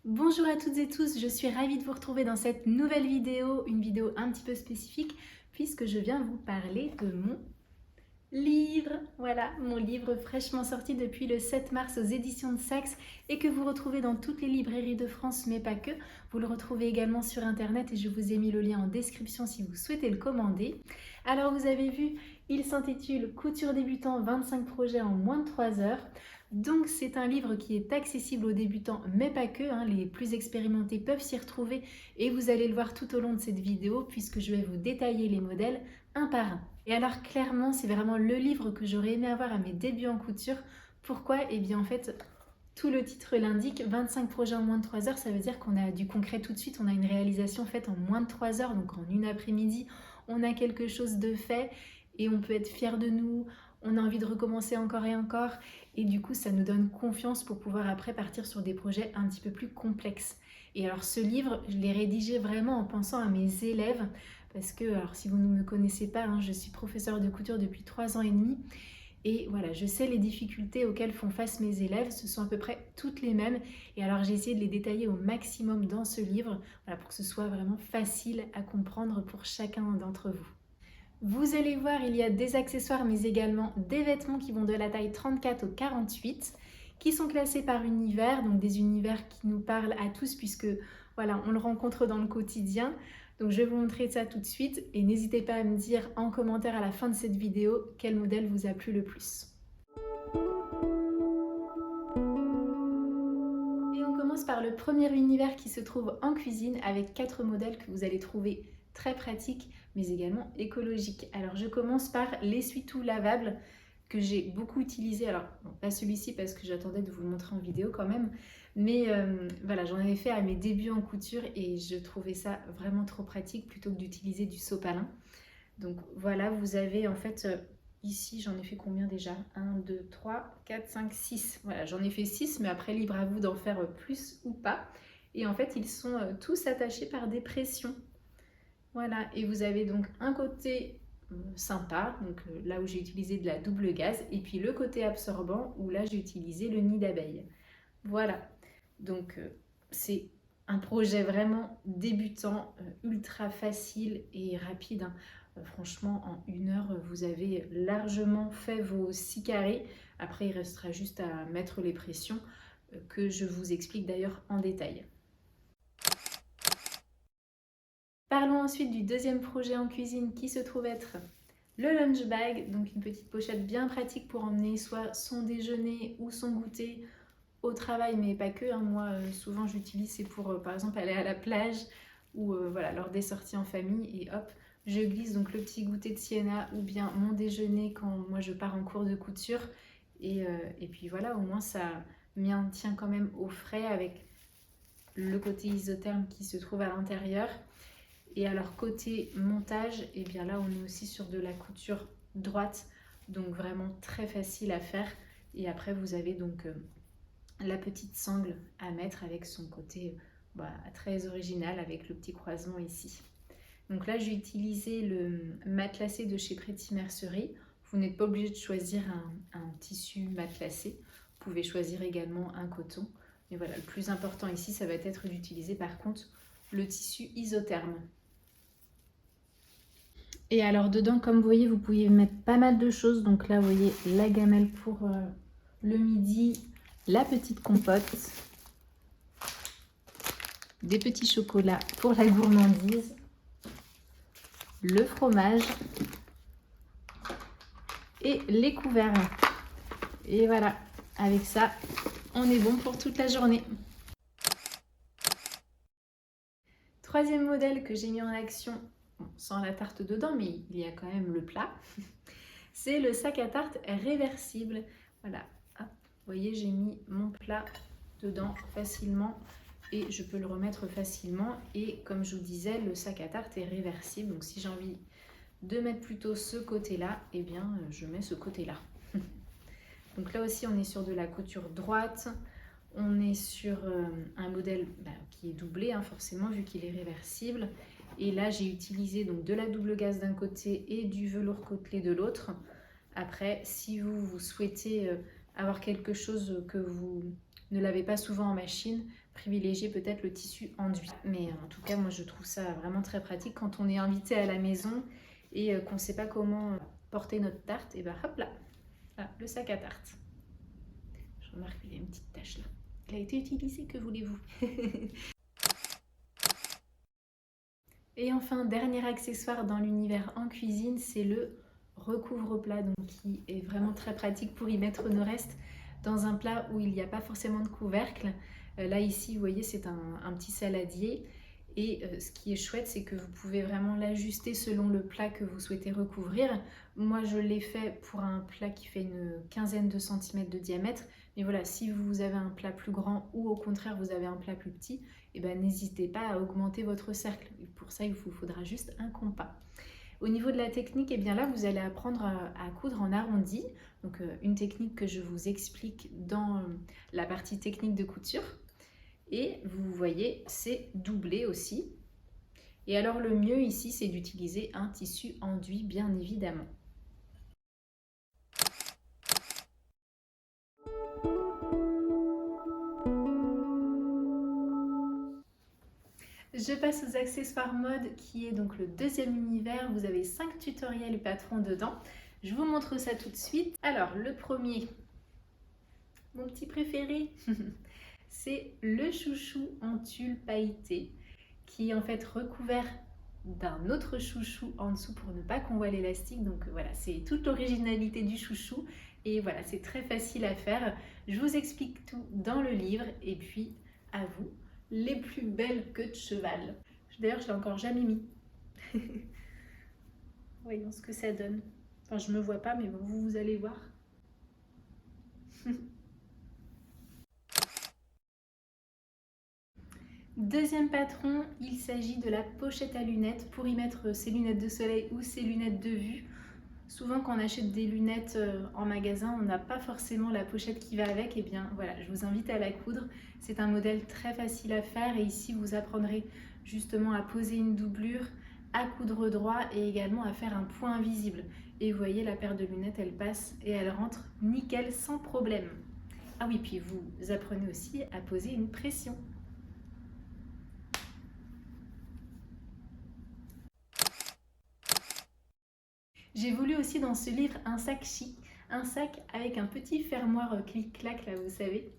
Bonjour à toutes et tous, je suis ravie de vous retrouver dans cette nouvelle vidéo, une vidéo un petit peu spécifique puisque je viens vous parler de mon livre. Voilà, mon livre fraîchement sorti depuis le 7 mars aux éditions de Saxe et que vous retrouvez dans toutes les librairies de France mais pas que. Vous le retrouvez également sur internet et je vous ai mis le lien en description si vous souhaitez le commander. Alors vous avez vu, il s'intitule Couture débutant 25 projets en moins de 3 heures. Donc c'est un livre qui est accessible aux débutants, mais pas que, les plus expérimentés peuvent s'y retrouver et vous allez le voir tout au long de cette vidéo puisque je vais vous détailler les modèles un par un. Et alors clairement, c'est vraiment le livre que j'aurais aimé avoir à mes débuts en couture. Pourquoi? Eh bien en fait, tout le titre l'indique, 25 projets en moins de 3 heures, ça veut dire qu'on a du concret tout de suite, on a une réalisation faite en moins de 3 heures, donc en une après-midi, on a quelque chose de fait et on peut être fier de nous, on a envie de recommencer encore et encore et du coup ça nous donne confiance pour pouvoir après partir sur des projets un petit peu plus complexes. Et alors ce livre, je l'ai rédigé vraiment en pensant à mes élèves parce que, alors si vous ne me connaissez pas, je suis professeure de couture depuis 3 ans et demi et voilà, je sais les difficultés auxquelles font face mes élèves, ce sont à peu près toutes les mêmes et alors j'ai essayé de les détailler au maximum dans ce livre pour que ce soit vraiment facile à comprendre pour chacun d'entre vous. Vous allez voir, il y a des accessoires mais également des vêtements qui vont de la taille 34 au 48 qui sont classés par univers, donc des univers qui nous parlent à tous puisque voilà, on le rencontre dans le quotidien. Donc je vais vous montrer ça tout de suite et n'hésitez pas à me dire en commentaire à la fin de cette vidéo quel modèle vous a plu le plus. Et on commence par le premier univers qui se trouve en cuisine avec 4 modèles que vous allez trouver très pratiques mais également écologiques. Alors je commence par l'essuie-tout lavable que j'ai beaucoup utilisé. Alors bon, pas celui-ci parce que j'attendais de vous le montrer en vidéo quand même, mais voilà, j'en avais fait à mes débuts en couture et je trouvais ça vraiment trop pratique plutôt que d'utiliser du sopalin. Donc voilà, vous avez en fait ici, j'en ai fait combien déjà? 1, 2, 3, 4, 5, 6. Voilà, j'en ai fait 6, mais après, libre à vous d'en faire plus ou pas. Et en fait, ils sont tous attachés par des pressions. Voilà, et vous avez donc un côté sympa, donc là où j'ai utilisé de la double gaze, et puis le côté absorbant où là j'ai utilisé le nid d'abeille. Voilà, donc c'est un projet vraiment débutant, ultra facile et rapide. Franchement, en 1 heure, vous avez largement fait vos 6 carrés. Après, il restera juste à mettre les pressions que je vous explique d'ailleurs en détail. Parlons ensuite du deuxième projet en cuisine qui se trouve être le lunch bag, donc une petite pochette bien pratique pour emmener soit son déjeuner ou son goûter au travail, mais pas que. Moi, souvent, j'utilise, c'est pour, par exemple, aller à la plage ou voilà, lors des sorties en famille. Et hop, je glisse donc le petit goûter de Sienna ou bien mon déjeuner quand moi je pars en cours de couture. Et puis voilà, au moins ça maintient quand même au frais avec le côté isotherme qui se trouve à l'intérieur. Et alors côté montage, et bien là on est aussi sur de la couture droite, donc vraiment très facile à faire. Et après vous avez donc la petite sangle à mettre avec son côté très original avec le petit croisement ici. Donc là j'ai utilisé le matelassé de chez Pretty Mercerie. Vous n'êtes pas obligé de choisir un tissu matelassé, vous pouvez choisir également un coton. Mais voilà, le plus important ici ça va être d'utiliser par contre le tissu isotherme. Et alors dedans, comme vous voyez, vous pouvez mettre pas mal de choses. Donc là, vous voyez la gamelle pour le midi, la petite compote, des petits chocolats pour la gourmandise, le fromage et les couverts. Et voilà, avec ça, on est bon pour toute la journée. Troisième modèle que j'ai mis en action, sans la tarte dedans, mais il y a quand même le plat. C'est le sac à tarte réversible. Voilà, hop, vous voyez, j'ai mis mon plat dedans facilement et je peux le remettre facilement. Et comme je vous disais, le sac à tarte est réversible. Donc si j'ai envie de mettre plutôt ce côté-là, eh bien je mets ce côté-là. Donc là aussi, on est sur de la couture droite. On est sur un modèle qui est doublé, forcément, vu qu'il est réversible. Et là, j'ai utilisé donc de la double gaze d'un côté et du velours côtelé de l'autre. Après, si vous souhaitez avoir quelque chose que vous ne lavez pas souvent en machine, privilégier peut-être le tissu enduit. Mais en tout cas, moi je trouve ça vraiment très pratique quand on est invité à la maison et qu'on ne sait pas comment porter notre tarte. Et ben hop là, voilà, le sac à tarte. Je remarque qu'il y a une petite tache là. Il a été utilisé, que voulez-vous? Et enfin, dernier accessoire dans l'univers en cuisine, c'est le recouvre-plat, donc qui est vraiment très pratique pour y mettre nos restes dans un plat où il n'y a pas forcément de couvercle. Là ici, vous voyez, c'est un petit saladier. Et ce qui est chouette, c'est que vous pouvez vraiment l'ajuster selon le plat que vous souhaitez recouvrir. Moi, je l'ai fait pour un plat qui fait une quinzaine de centimètres de diamètre. Mais voilà, si vous avez un plat plus grand ou au contraire, vous avez un plat plus petit, eh ben, n'hésitez pas à augmenter votre cercle. Et pour ça, il vous faudra juste un compas. Au niveau de la technique, eh bien là, vous allez apprendre à coudre en arrondi. Donc, une technique que je vous explique dans la partie technique de couture. Et vous voyez, c'est doublé aussi. Et alors le mieux ici, c'est d'utiliser un tissu enduit, bien évidemment. Je passe aux accessoires mode qui est donc le deuxième univers. Vous avez 5 tutoriels et patrons dedans. Je vous montre ça tout de suite. Alors le premier, mon petit préféré, c'est le chouchou en tulle pailleté qui est en fait recouvert d'un autre chouchou en dessous pour ne pas qu'on voit l'élastique. Donc voilà, c'est toute l'originalité du chouchou et voilà, c'est très facile à faire. Je vous explique tout dans le livre et puis à vous, les plus belles queues de cheval. D'ailleurs, je l'ai encore jamais mis. Voyons ce que ça donne. Enfin, je me vois pas, mais bon, vous allez voir. Deuxième patron, il s'agit de la pochette à lunettes pour y mettre ses lunettes de soleil ou ses lunettes de vue. Souvent quand on achète des lunettes en magasin, on n'a pas forcément la pochette qui va avec. Et bien voilà, je vous invite à la coudre. C'est un modèle très facile à faire et ici vous apprendrez justement à poser une doublure, à coudre droit et également à faire un point invisible. Et vous voyez, la paire de lunettes, elle passe et elle rentre nickel sans problème. Ah oui, puis vous apprenez aussi à poser une pression. J'ai voulu aussi dans ce livre un sac chic, un sac avec un petit fermoir clic-clac, là vous savez,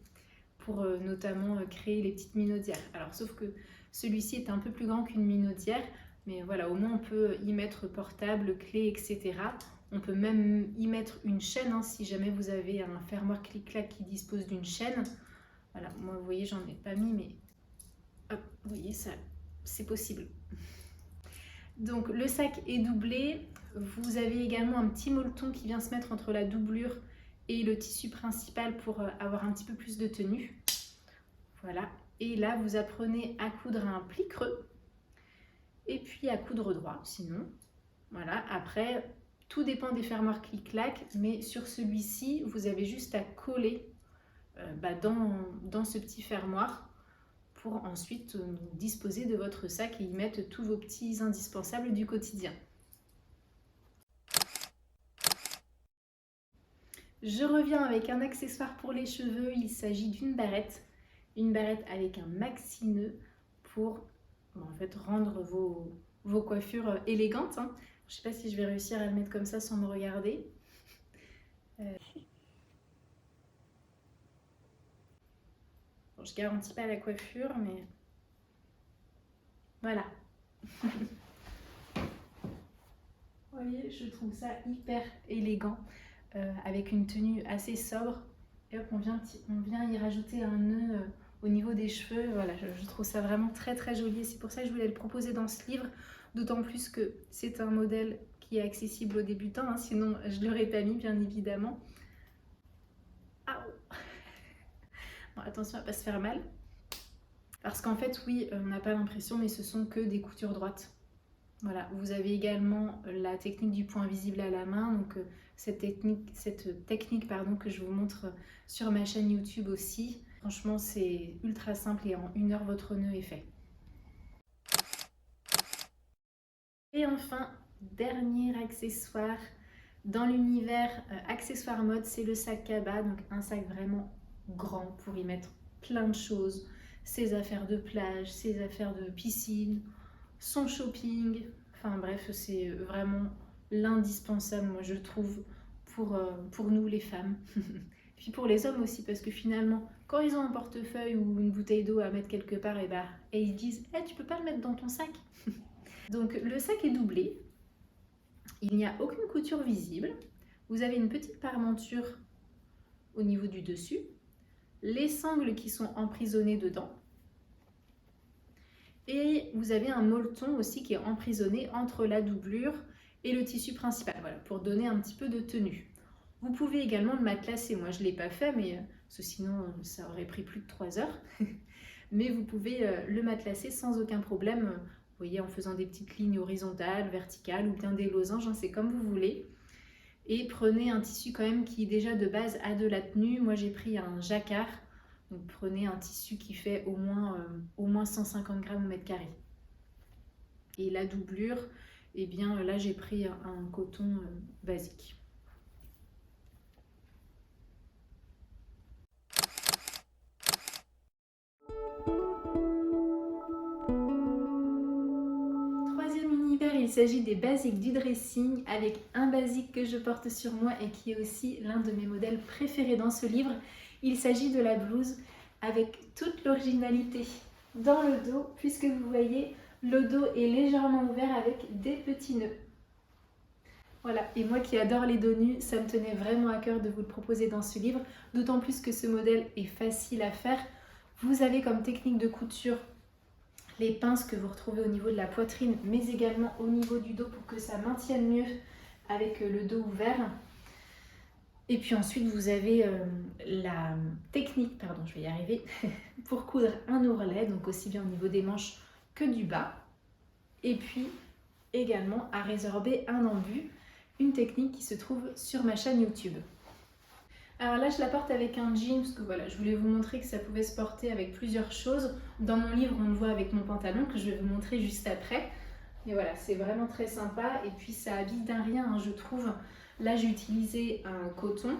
pour notamment créer les petites minaudières. Alors sauf que celui-ci est un peu plus grand qu'une minaudière, mais voilà, au moins on peut y mettre portable, clé, etc. On peut même y mettre une chaîne, hein, si jamais vous avez un fermoir clic-clac qui dispose d'une chaîne. Voilà, moi vous voyez, j'en ai pas mis, mais hop, vous voyez, ça, c'est possible. Donc le sac est doublé. Vous avez également un petit molleton qui vient se mettre entre la doublure et le tissu principal pour avoir un petit peu plus de tenue. Voilà. Et là, vous apprenez à coudre un pli creux et puis à coudre droit, sinon. Voilà. Après, tout dépend des fermoirs clic-clac, mais sur celui-ci, vous avez juste à coller dans ce petit fermoir pour ensuite disposer de votre sac et y mettre tous vos petits indispensables du quotidien. Je reviens avec un accessoire pour les cheveux. Il s'agit d'une barrette avec un maxi nœud pour en fait rendre vos coiffures élégantes. Hein. Je ne sais pas si je vais réussir à le mettre comme ça sans me regarder. Bon, je ne garantis pas la coiffure, mais voilà. Vous voyez, je trouve ça hyper élégant. Avec une tenue assez sobre. Et hop, on vient y rajouter un nœud au niveau des cheveux. Voilà, je trouve ça vraiment très très joli. C'est pour ça que je voulais le proposer dans ce livre. D'autant plus que c'est un modèle qui est accessible aux débutants. Hein, sinon, je ne l'aurais pas mis, bien évidemment. Ah, bon, attention à ne pas se faire mal. Parce qu'en fait, oui, on n'a pas l'impression, mais ce sont que des coutures droites. Voilà, vous avez également la technique du point visible à la main, donc cette technique que je vous montre sur ma chaîne YouTube aussi. Franchement, c'est ultra simple et en 1 heure, votre nœud est fait. Et enfin, dernier accessoire dans l'univers accessoire mode, c'est le sac cabas, donc un sac vraiment grand pour y mettre plein de choses. ses affaires de plage, ses affaires de piscine, son shopping. Enfin bref, c'est vraiment l'indispensable, moi je trouve, pour nous les femmes. Puis pour les hommes aussi, parce que finalement, quand ils ont un portefeuille ou une bouteille d'eau à mettre quelque part, et ils disent « tu peux pas le mettre dans ton sac ?» Donc le sac est doublé, il n'y a aucune couture visible, vous avez une petite parementure au niveau du dessus, les sangles qui sont emprisonnées dedans, et vous avez un molleton aussi qui est emprisonné entre la doublure et le tissu principal, voilà, pour donner un petit peu de tenue. Vous pouvez également le matelasser, moi je ne l'ai pas fait, mais parce que sinon ça aurait pris plus de 3 heures. Mais vous pouvez le matelasser sans aucun problème, vous voyez, en faisant des petites lignes horizontales, verticales ou bien des losanges, hein, c'est comme vous voulez. Et prenez un tissu quand même qui déjà de base a de la tenue. Moi j'ai pris un jacquard, donc prenez un tissu qui fait au moins 150 grammes au mètre carré. Et la doublure, eh bien là j'ai pris un coton basique. Troisième univers, il s'agit des basiques du dressing, avec un basique que je porte sur moi et qui est aussi l'un de mes modèles préférés dans ce livre. Il s'agit de la blouse avec toute l'originalité dans le dos, puisque vous voyez, le dos est légèrement ouvert avec des petits nœuds. Voilà, et moi qui adore les dos nus, ça me tenait vraiment à cœur de vous le proposer dans ce livre, d'autant plus que ce modèle est facile à faire. Vous avez comme technique de couture les pinces que vous retrouvez au niveau de la poitrine, mais également au niveau du dos pour que ça maintienne mieux avec le dos ouvert. Et puis ensuite, vous avez la technique, pardon, je vais y arriver, pour coudre un ourlet, donc aussi bien au niveau des manches que du bas. Et puis également à résorber un embu, une technique qui se trouve sur ma chaîne YouTube. Alors là, je la porte avec un jean, parce que voilà, je voulais vous montrer que ça pouvait se porter avec plusieurs choses. Dans mon livre, on le voit avec mon pantalon, que je vais vous montrer juste après. Et voilà, c'est vraiment très sympa. Et puis, ça habille d'un rien, hein, je trouve. Là, j'ai utilisé un coton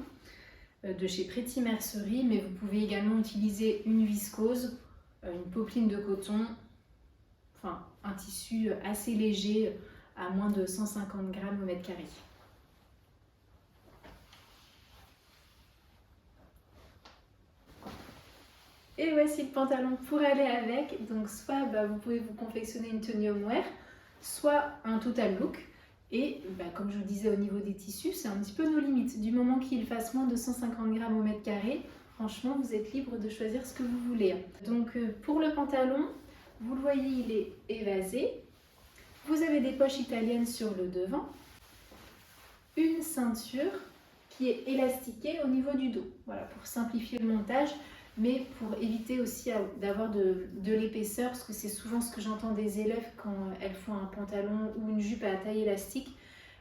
de chez Pretty Mercerie, mais vous pouvez également utiliser une viscose, une popeline de coton, enfin, un tissu assez léger, à moins de 150 grammes au mètre carré. Et voici le pantalon pour aller avec. Donc soit vous pouvez vous confectionner une tenue homeware, soit un total look. Et comme je vous disais au niveau des tissus, c'est un petit peu nos limites. Du moment qu'il fasse moins de 150 grammes au mètre carré, franchement vous êtes libre de choisir ce que vous voulez. Donc pour le pantalon, vous le voyez, il est évasé. Vous avez des poches italiennes sur le devant. Une ceinture qui est élastiquée au niveau du dos. Voilà, pour simplifier le montage, mais pour éviter aussi d'avoir de l'épaisseur, parce que c'est souvent ce que j'entends des élèves quand elles font un pantalon ou une jupe à taille élastique.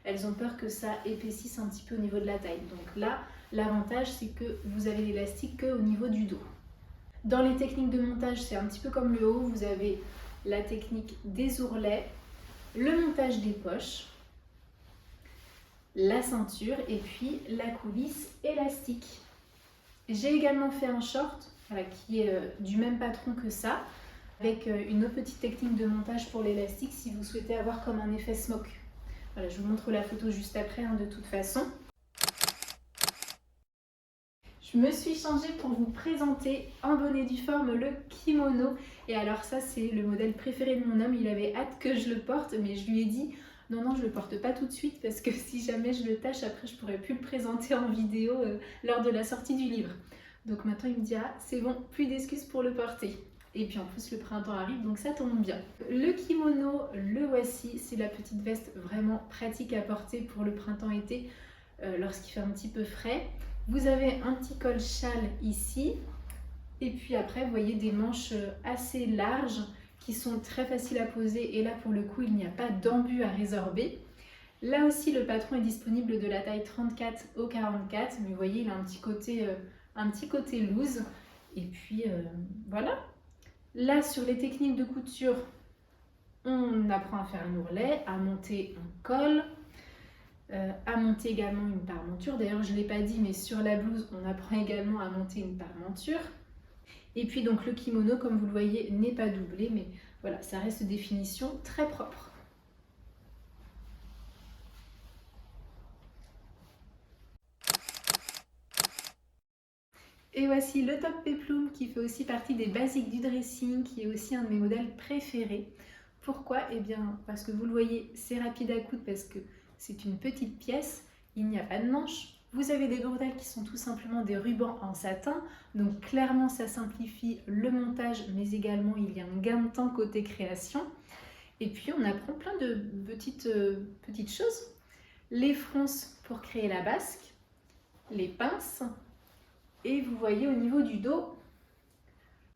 Elles ont peur que ça épaississe un petit peu au niveau de la taille. Donc là, l'avantage, c'est que vous avez l'élastique qu'au niveau du dos. Dans les techniques de montage, c'est un petit peu comme le haut. Vous avez la technique des ourlets, le montage des poches, la ceinture et puis la coulisse élastique. J'ai également fait un short qui est du même patron que ça, avec une autre petite technique de montage pour l'élastique si vous souhaitez avoir comme un effet smoke. Voilà, je vous montre la photo juste après de toute façon. Je me suis changée pour vous présenter en bonne et due forme le kimono. Et alors ça, c'est le modèle préféré de mon homme. Il avait hâte que je le porte, mais je lui ai dit non, je le porte pas tout de suite parce que si jamais je le tâche, après je pourrais plus le présenter en vidéo lors de la sortie du livre. Donc maintenant il me dit ah c'est bon, plus d'excuses pour le porter. Et puis en plus le printemps arrive, donc ça tombe bien. Le kimono, le voici, c'est la petite veste vraiment pratique à porter pour le printemps-été lorsqu'il fait un petit peu frais. Vous avez un petit col châle ici, et puis après vous voyez des manches assez larges qui sont très faciles à poser, et là pour le coup il n'y a pas d'embu à résorber. Là aussi le patron est disponible de la taille 34 au 44, mais vous voyez il a un petit côté loose, et puis voilà. Là sur les techniques de couture, on apprend à faire un ourlet, à monter un col, à monter également une parementure. D'ailleurs je ne l'ai pas dit, mais sur la blouse on apprend également à monter une parementure. Et puis donc le kimono, comme vous le voyez, n'est pas doublé, mais voilà, ça reste des finitions très propres. Et voici le top péplum qui fait aussi partie des basiques du dressing, qui est aussi un de mes modèles préférés. Pourquoi? Eh bien parce que vous le voyez, c'est rapide à coudre parce que c'est une petite pièce, il n'y a pas de manche. Vous avez des bordels qui sont tout simplement des rubans en satin, donc clairement ça simplifie le montage, mais également il y a un gain de temps côté création. Et puis on apprend plein de petites choses. Les fronces pour créer la basque, les pinces, et vous voyez au niveau du dos,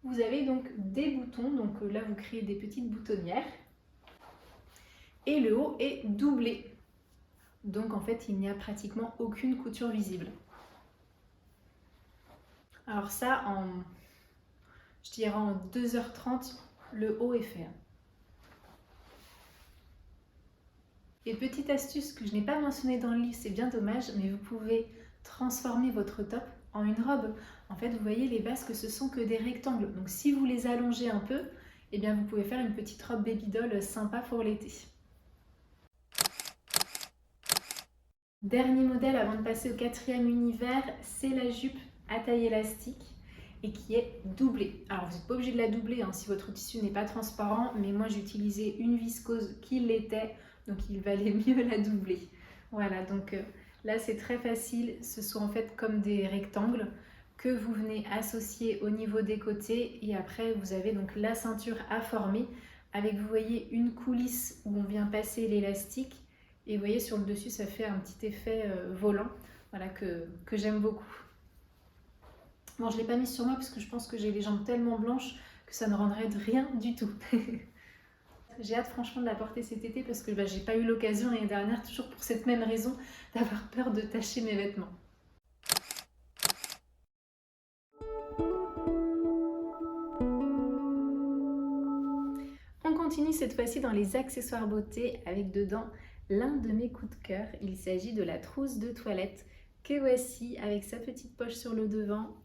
vous avez donc des boutons, donc là vous créez des petites boutonnières, et le haut est doublé. Donc en fait il n'y a pratiquement aucune couture visible. Alors ça, je dirais en 2h30, le haut est fait. Et petite astuce que je n'ai pas mentionnée dans le livre, c'est bien dommage, mais vous pouvez transformer votre top en une robe. En fait, vous voyez, les basques, ce sont que des rectangles. Donc si vous les allongez un peu, eh bien, vous pouvez faire une petite robe baby doll sympa pour l'été. Dernier modèle avant de passer au 4e univers, c'est la jupe à taille élastique et qui est doublée. Alors vous n'êtes pas obligé de la doubler hein, si votre tissu n'est pas transparent, mais moi j'utilisais une viscose qui l'était, donc il valait mieux la doubler. Voilà, donc là c'est très facile, ce sont en fait comme des rectangles que vous venez associer au niveau des côtés et après vous avez donc la ceinture à former avec, vous voyez, une coulisse où on vient passer l'élastique. Et vous voyez sur le dessus, ça fait un petit effet volant, voilà, que j'aime beaucoup. Bon, je ne l'ai pas mis sur moi parce que je pense que j'ai les jambes tellement blanches que ça ne rendrait de rien du tout. J'ai hâte franchement de la porter cet été parce que j'ai pas eu l'occasion l'année dernière, toujours pour cette même raison, d'avoir peur de tacher mes vêtements. On continue cette fois-ci dans les accessoires beauté avec dedans l'un de mes coups de cœur. Il s'agit de la trousse de toilette que voici avec sa petite poche sur le devant,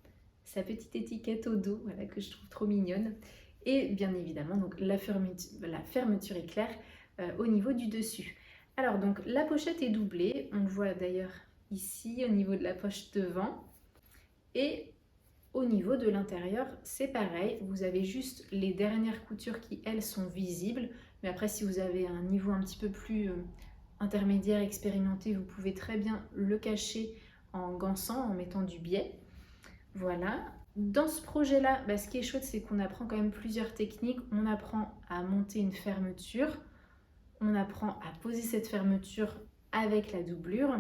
sa petite étiquette au dos, voilà, que je trouve trop mignonne. Et bien évidemment, donc, la fermeture éclair au niveau du dessus. Alors donc la pochette est doublée, on le voit d'ailleurs ici au niveau de la poche devant. Et au niveau de l'intérieur, c'est pareil, vous avez juste les dernières coutures qui, elles, sont visibles. Mais après, si vous avez un niveau un petit peu plus intermédiaire, expérimenté, vous pouvez très bien le cacher en gançant, en mettant du biais. Voilà. Dans ce projet-là, ce qui est chouette, c'est qu'on apprend quand même plusieurs techniques. On apprend à monter une fermeture, on apprend à poser cette fermeture avec la doublure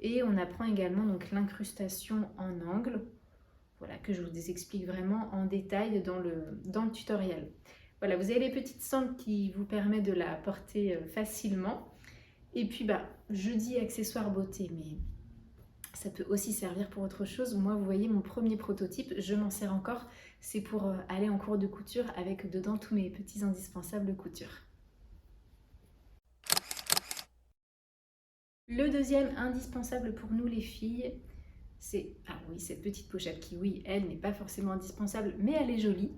et on apprend également donc l'incrustation en angle. Voilà, que je vous explique vraiment en détail dans le tutoriel. Voilà, vous avez les petites sangles qui vous permettent de la porter facilement. Et puis, je dis accessoire beauté, mais ça peut aussi servir pour autre chose. Moi, vous voyez mon premier prototype, je m'en sers encore. C'est pour aller en cours de couture avec dedans tous mes petits indispensables couture. Le deuxième indispensable pour nous les filles, c'est, ah oui, cette petite pochette qui, oui, elle n'est pas forcément indispensable, mais elle est jolie.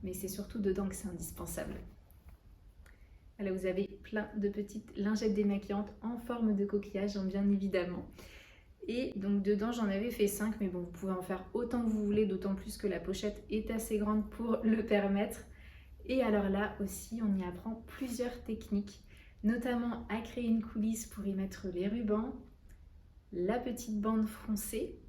Mais c'est surtout dedans que c'est indispensable. Là, vous avez plein de petites lingettes démaquillantes en forme de coquillage, bien évidemment. Et donc dedans, j'en avais fait 5, mais bon, vous pouvez en faire autant que vous voulez, d'autant plus que la pochette est assez grande pour le permettre. Et alors là aussi, on y apprend plusieurs techniques, notamment à créer une coulisse pour y mettre les rubans, la petite bande froncée,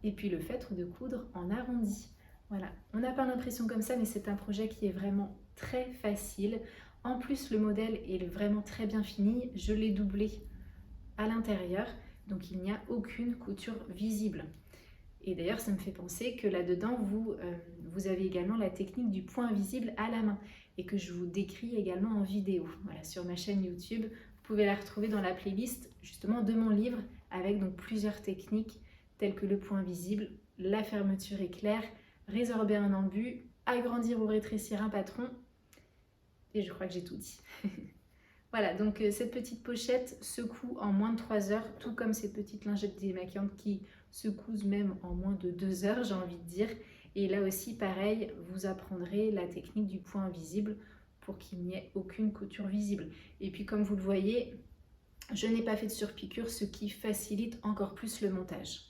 et puis le fait de coudre en arrondi. Voilà, on n'a pas l'impression comme ça, mais c'est un projet qui est vraiment très facile. En plus, le modèle est vraiment très bien fini. Je l'ai doublé à l'intérieur, donc il n'y a aucune couture visible. Et d'ailleurs, ça me fait penser que là-dedans, vous avez également la technique du point visible à la main et que je vous décris également en vidéo. Voilà, sur ma chaîne YouTube, vous pouvez la retrouver dans la playlist justement de mon livre avec donc plusieurs techniques telles que le point visible, la fermeture éclair, résorber un embu, agrandir ou rétrécir un patron. Et je crois que j'ai tout dit. Voilà, donc cette petite pochette se coud en moins de 3 heures, tout comme ces petites lingettes démaquillantes qui se cousent même en moins de 2 heures, j'ai envie de dire. Et là aussi, pareil, vous apprendrez la technique du point invisible pour qu'il n'y ait aucune couture visible. Et puis comme vous le voyez, je n'ai pas fait de surpiqûre, ce qui facilite encore plus le montage.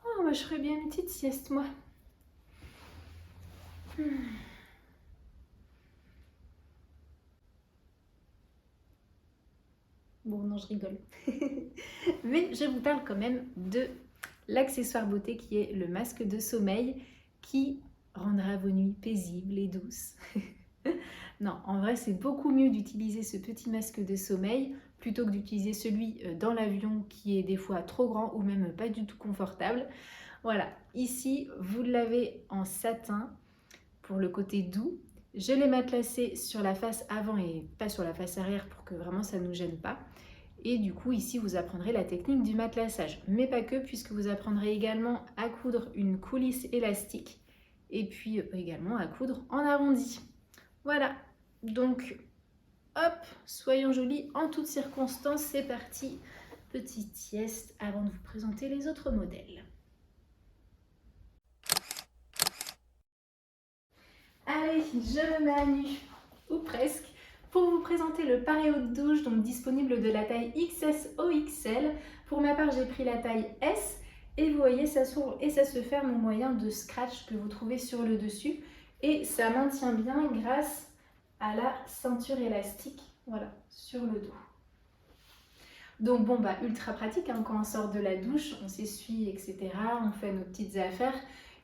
Oh, moi je ferais bien une petite sieste, moi. Bon, non, je rigole. Mais je vous parle quand même de l'accessoire beauté qui est le masque de sommeil qui rendra vos nuits paisibles et douces. Non, en vrai, c'est beaucoup mieux d'utiliser ce petit masque de sommeil plutôt que d'utiliser celui dans l'avion qui est des fois trop grand ou même pas du tout confortable. Voilà, ici, vous l'avez en satin pour le côté doux. Je l'ai matelassé sur la face avant et pas sur la face arrière pour que vraiment ça ne nous gêne pas. Et du coup, ici, vous apprendrez la technique du matelassage. Mais pas que, puisque vous apprendrez également à coudre une coulisse élastique et puis également à coudre en arrondi. Voilà, donc hop, soyons jolis en toutes circonstances. C'est parti, petite sieste avant de vous présenter les autres modèles. Allez, je me mets à nu, ou presque, pour vous présenter le pareo de douche, donc disponible de la taille XS au XL. Pour ma part, j'ai pris la taille S et vous voyez, ça s'ouvre et ça se ferme au moyen de scratch que vous trouvez sur le dessus. Et ça maintient bien grâce à la ceinture élastique, voilà, sur le dos. Donc bon, bah ultra pratique hein, quand on sort de la douche, on s'essuie, etc. On fait nos petites affaires.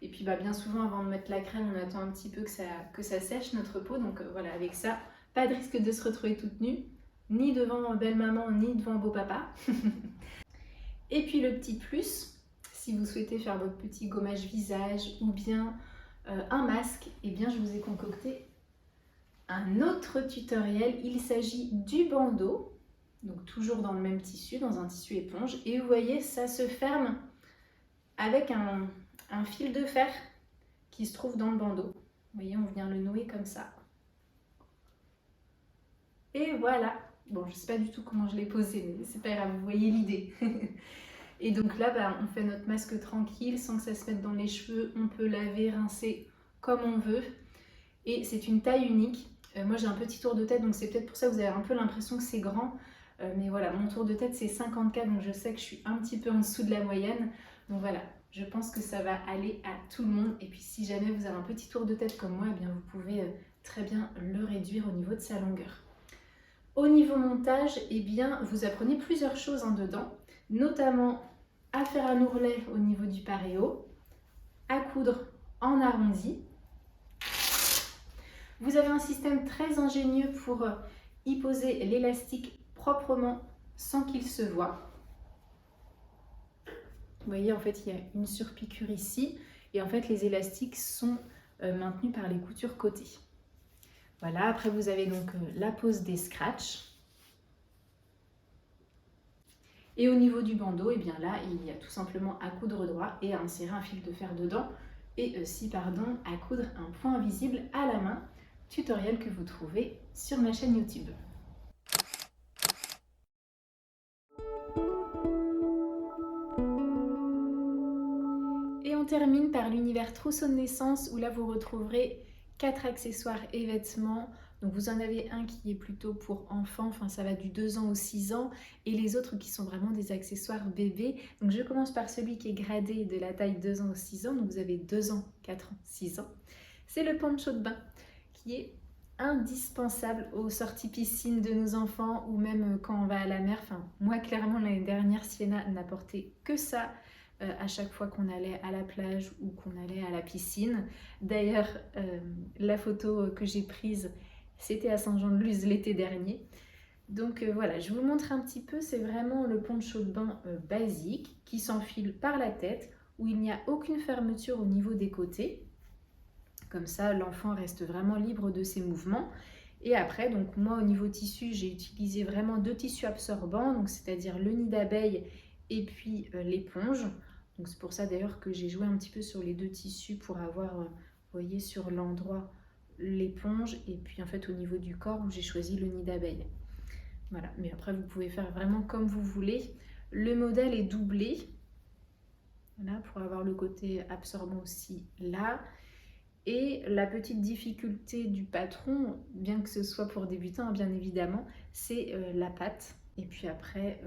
Et puis bah, bien souvent, avant de mettre la crème, on attend un petit peu que ça sèche notre peau. Donc voilà, avec ça, pas de risque de se retrouver toute nue, ni devant belle maman, ni devant beau papa. Et puis le petit plus, si vous souhaitez faire votre petit gommage visage ou bien un masque, eh bien je vous ai concocté un autre tutoriel. Il s'agit du bandeau, donc toujours dans le même tissu, dans un tissu éponge. Et vous voyez, ça se ferme avec un fil de fer qui se trouve dans le bandeau. Vous voyez, on vient le nouer comme ça. Et voilà. Bon, je ne sais pas du tout comment je l'ai posé, mais c'est pas grave, vous voyez l'idée. Et donc là, bah, on fait notre masque tranquille, sans que ça se mette dans les cheveux. On peut laver, rincer comme on veut. Et c'est une taille unique. Moi, j'ai un petit tour de tête, donc c'est peut-être pour ça que vous avez un peu l'impression que c'est grand. Mais voilà, mon tour de tête, c'est 50K, donc je sais que je suis un petit peu en dessous de la moyenne. Donc voilà, je pense que ça va aller à tout le monde. Et puis si jamais vous avez un petit tour de tête comme moi, eh bien, vous pouvez très bien le réduire au niveau de sa longueur. Au niveau montage, eh bien, vous apprenez plusieurs choses en dedans, notamment à faire un ourlet au niveau du paréo, à coudre en arrondi. Vous avez un système très ingénieux pour y poser l'élastique proprement sans qu'il se voie. Vous voyez, en fait, il y a une surpiqûre ici et en fait, les élastiques sont maintenus par les coutures côté. Voilà, après vous avez donc la pose des scratchs. Et au niveau du bandeau, et bien là, il y a tout simplement à coudre droit et à insérer un fil de fer dedans. Et à coudre un point invisible à la main, tutoriel que vous trouvez sur ma chaîne YouTube. Et on termine par l'univers trousseau de naissance où là vous retrouverez 4 accessoires et vêtements. Donc vous en avez un qui est plutôt pour enfants, enfin ça va du 2 ans au 6 ans, et les autres qui sont vraiment des accessoires bébés. Donc je commence par celui qui est gradé de la taille 2 ans au 6 ans, donc vous avez 2 ans, 4 ans, 6 ans. C'est le poncho de bain qui est indispensable aux sorties piscine de nos enfants ou même quand on va à la mer. Enfin, moi clairement l'année dernière, Sienna n'a porté que ça à chaque fois qu'on allait à la plage ou qu'on allait à la piscine. D'ailleurs, la photo que j'ai prise, c'était à Saint-Jean-de-Luz l'été dernier. Donc voilà, je vous montre un petit peu, c'est vraiment le poncho de bain basique qui s'enfile par la tête, où il n'y a aucune fermeture au niveau des côtés. Comme ça, l'enfant reste vraiment libre de ses mouvements. Et après, donc moi au niveau tissu, j'ai utilisé vraiment 2 tissus absorbants, donc c'est-à-dire le nid d'abeille et puis l'éponge. Donc c'est pour ça d'ailleurs que j'ai joué un petit peu sur les 2 tissus pour avoir, vous voyez, sur l'endroit l'éponge et puis en fait au niveau du corps où j'ai choisi le nid d'abeille. Voilà, mais après vous pouvez faire vraiment comme vous voulez. Le modèle est doublé. Voilà, pour avoir le côté absorbant aussi là. Et la petite difficulté du patron, bien que ce soit pour débutants, bien évidemment, c'est la patte. Et puis après,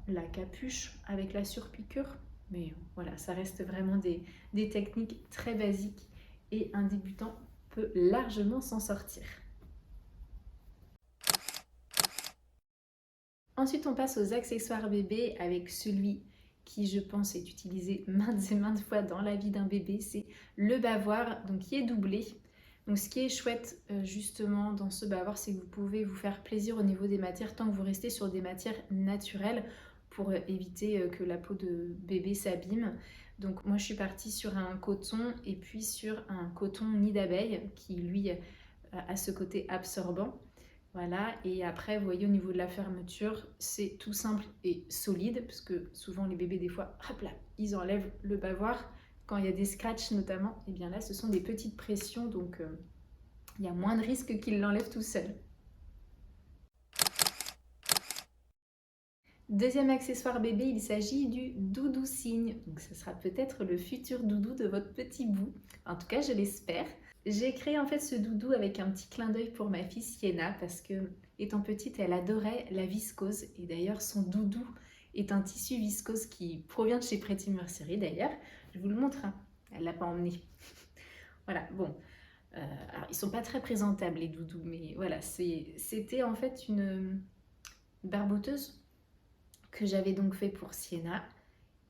la capuche avec la surpiqûre. Mais voilà, ça reste vraiment des techniques très basiques et un débutant peut largement s'en sortir. Ensuite, on passe aux accessoires bébés avec celui qui, je pense, est utilisé maintes et maintes fois dans la vie d'un bébé, c'est le bavoir, donc qui est doublé. Donc ce qui est chouette justement dans ce bavoir, c'est que vous pouvez vous faire plaisir au niveau des matières tant que vous restez sur des matières naturelles pour éviter que la peau de bébé s'abîme. Donc moi je suis partie sur un coton et puis sur un coton nid d'abeille qui lui a ce côté absorbant. Voilà, et après, vous voyez, au niveau de la fermeture, c'est tout simple et solide, parce que souvent les bébés, des fois, hop là, ils enlèvent le bavoir. Quand il y a des scratchs notamment, et bien là, ce sont des petites pressions, donc il y a moins de risques qu'ils l'enlèvent tout seul. Deuxième accessoire bébé, il s'agit du doudou cygne. Donc ce sera peut-être le futur doudou de votre petit bout. En tout cas, je l'espère. J'ai créé en fait ce doudou avec un petit clin d'œil pour ma fille Sienna parce que, étant petite, elle adorait la viscose. Et d'ailleurs, son doudou est un tissu viscose qui provient de chez Pretty Mercery d'ailleurs. Je vous le montre, hein. Elle ne l'a pas emmené. Voilà, bon. Alors, ils sont pas très présentables les doudous, mais voilà, c'était en fait une barboteuse que j'avais donc fait pour Sienna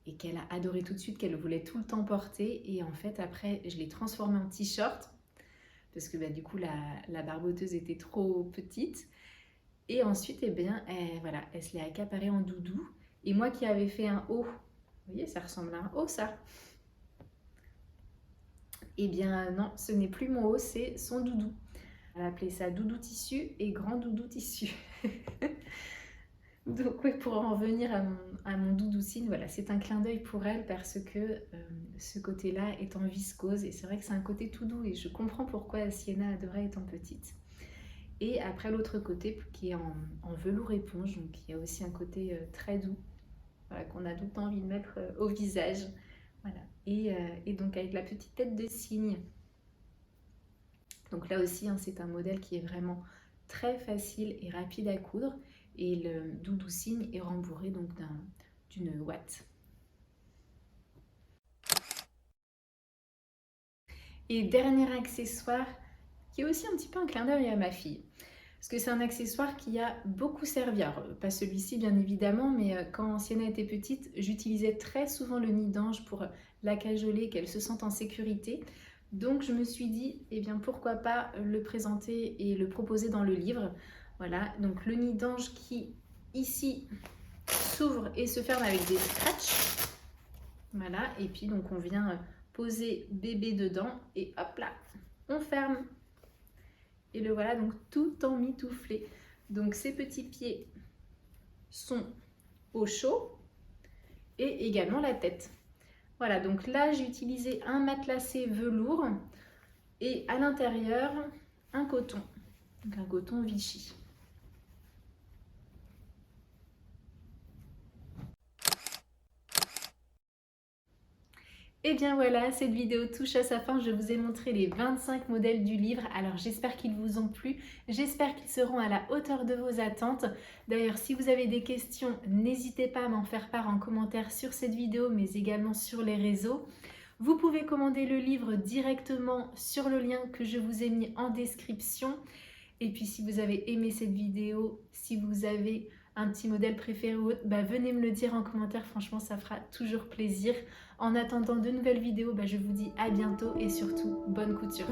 et qu'elle a adoré tout de suite, qu'elle voulait tout le temps porter. Et en fait, après, je l'ai transformée en t-shirt parce que du coup, la barboteuse était trop petite. Et ensuite, eh bien, voilà, elle se l'est accaparée en doudou. Et moi qui avais fait un haut, vous voyez, ça ressemble à un haut, ça. Eh bien, non, ce n'est plus mon haut, c'est son doudou. Elle a appelé ça doudou tissu et grand doudou tissu. Donc oui, pour en revenir à mon doudou cygne, voilà, c'est un clin d'œil pour elle parce que ce côté-là est en viscose et c'est vrai que c'est un côté tout doux et je comprends pourquoi Sienna adorait étant petite. Et après l'autre côté qui est en velours éponge, donc il y a aussi un côté très doux, voilà, qu'on a tout le temps envie de mettre au visage. Voilà. Et donc avec la petite tête de cygne. Donc là aussi, hein, c'est un modèle qui est vraiment très facile et rapide à coudre. Et le doudou cygne est rembourré donc d'une ouate. Et dernier accessoire qui est aussi un petit peu un clin d'œil à ma fille. Parce que c'est un accessoire qui a beaucoup servi. Alors, pas celui-ci bien évidemment, mais quand Sienna était petite, j'utilisais très souvent le nid d'ange pour la cajoler, qu'elle se sente en sécurité. Donc je me suis dit, eh bien pourquoi pas le présenter et le proposer dans le livre. Voilà, donc le nid d'ange qui ici s'ouvre et se ferme avec des scratchs. Voilà, et puis donc on vient poser bébé dedans et hop là, on ferme. Et le voilà donc tout emmitouflé. Donc ces petits pieds sont au chaud et également la tête. Voilà, donc là j'ai utilisé un matelassé velours et à l'intérieur un coton, donc un coton Vichy. Et bien voilà, cette vidéo touche à sa fin. Je vous ai montré les 25 modèles du livre. Alors j'espère qu'ils vous ont plu. J'espère qu'ils seront à la hauteur de vos attentes. D'ailleurs, si vous avez des questions, n'hésitez pas à m'en faire part en commentaire sur cette vidéo, mais également sur les réseaux. Vous pouvez commander le livre directement sur le lien que je vous ai mis en description. Et puis si vous avez aimé cette vidéo, si vous avez un petit modèle préféré ou autre, venez me le dire en commentaire, franchement ça fera toujours plaisir. En attendant de nouvelles vidéos, je vous dis à bientôt et surtout bonne couture.